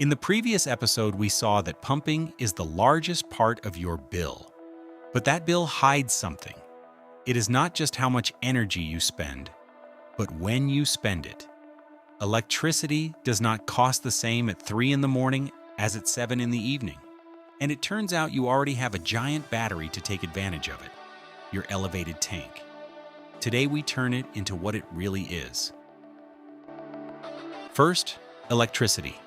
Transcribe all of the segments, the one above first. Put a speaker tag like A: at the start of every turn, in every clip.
A: In the previous episode, we saw that pumping is the largest part of your bill. But that bill hides something. It is not just how much energy you spend, but when you spend it. Electricity does not cost the same at 3 in the morning as at 7 in the evening. And it turns out you already have a giant battery to take advantage of it, your elevated tank. Today we turn it into what it really is. First, electricity.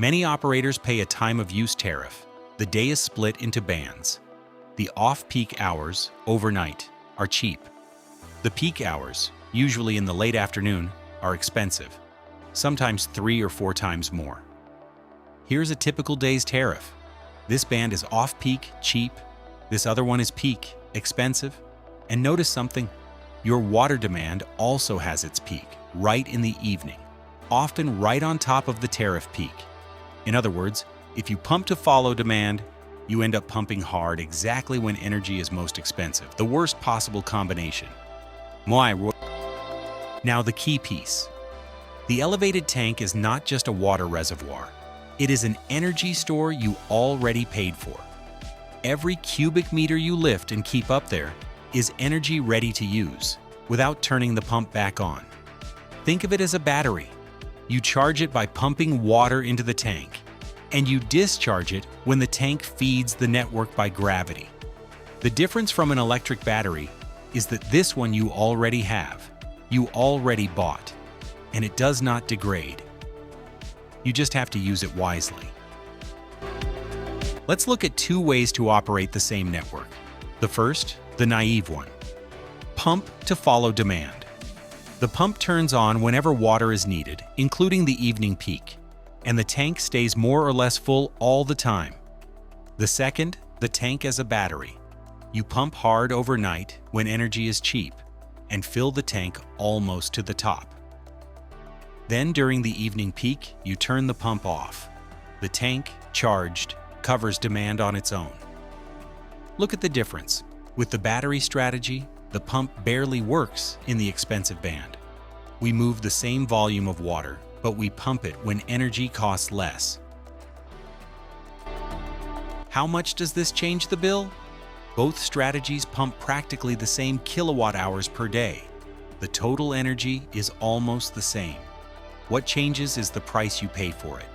A: Many operators pay a time of use tariff. The day is split into bands. The off-peak hours, overnight, are cheap. The peak hours, usually in the late afternoon, are expensive, sometimes 3 or 4 times more. Here's a typical day's tariff. This band is off-peak, cheap. This other one is peak, expensive. And notice something, your water demand also has its peak, right in the evening, often right on top of the tariff peak. In other words, if you pump to follow demand, you end up pumping hard exactly when energy is most expensive, the worst possible combination. Now the key piece. The elevated tank is not just a water reservoir. It is an energy store you already paid for. Every cubic meter you lift and keep up there is energy ready to use, without turning the pump back on. Think of it as a battery. You charge it by pumping water into the tank, and you discharge it when the tank feeds the network by gravity. The difference from an electric battery is that this one you already have, you already bought, and it does not degrade. You just have to use it wisely. Let's look at 2 ways to operate the same network. The first, the naive one. Pump to follow demand. The pump turns on whenever water is needed, including the evening peak, and the tank stays more or less full all the time. The second, the tank as a battery. You pump hard overnight when energy is cheap, and fill the tank almost to the top. Then during the evening peak, you turn the pump off. The tank, charged, covers demand on its own. Look at the difference. With the battery strategy, the pump barely works in the expensive band. We move the same volume of water, but we pump it when energy costs less. How much does this change the bill? Both strategies pump practically the same kilowatt hours per day. The total energy is almost the same. What changes is the price you pay for it.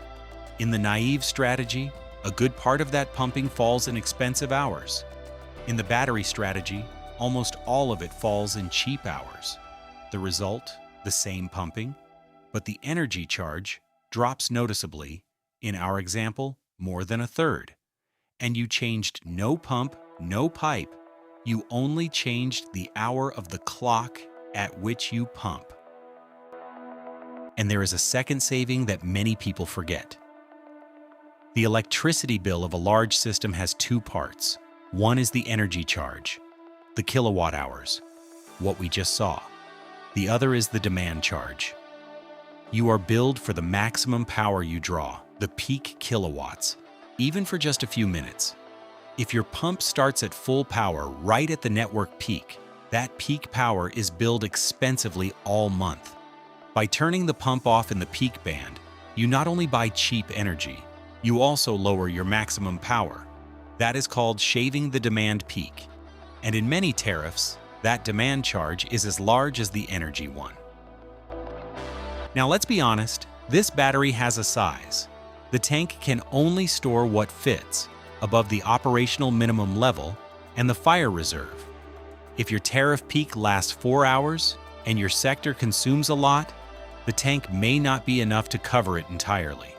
A: In the naive strategy, a good part of that pumping falls in expensive hours. In the battery strategy, almost all of it falls in cheap hours. The result, the same pumping, but the energy charge drops noticeably, in our example, more than a third. And you changed no pump, no pipe. You only changed the hour of the clock at which you pump. And there is a second saving that many people forget. The electricity bill of a large system has 2 parts. One is the energy charge, the kilowatt hours, what we just saw. The other is the demand charge. You are billed for the maximum power you draw, the peak kilowatts, even for just a few minutes. If your pump starts at full power right at the network peak, that peak power is billed expensively all month. By turning the pump off in the peak band, you not only buy cheap energy, you also lower your maximum power. That is called shaving the demand peak. And in many tariffs, that demand charge is as large as the energy one. Now let's be honest, this battery has a size. The tank can only store what fits, above the operational minimum level and the fire reserve. If your tariff peak lasts 4 hours and your sector consumes a lot, the tank may not be enough to cover it entirely.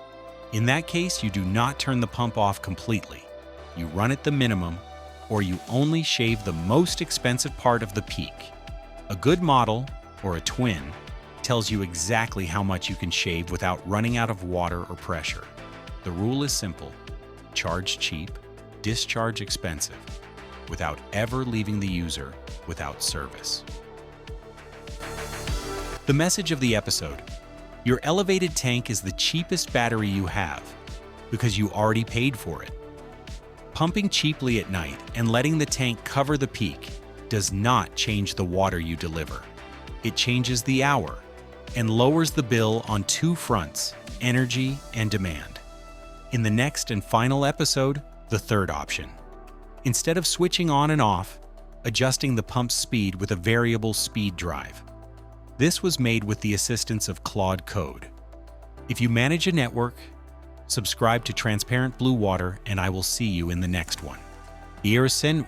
A: In that case, you do not turn the pump off completely. You run at the minimum, or you only shave the most expensive part of the peak. A good model, or a twin, tells you exactly how much you can shave without running out of water or pressure. The rule is simple: charge cheap, discharge expensive, without ever leaving the user without service. The message of the episode: your elevated tank is the cheapest battery you have, because you already paid for it. Pumping cheaply at night and letting the tank cover the peak does not change the water you deliver. It changes the hour and lowers the bill on 2 fronts, energy and demand. In the next and final episode, the third option. Instead of switching on and off, adjusting the pump's speed with a variable speed drive. This was made with the assistance of Claude Code. If you manage a network, subscribe to Transparent Blue Water and I will see you in the next one. Sen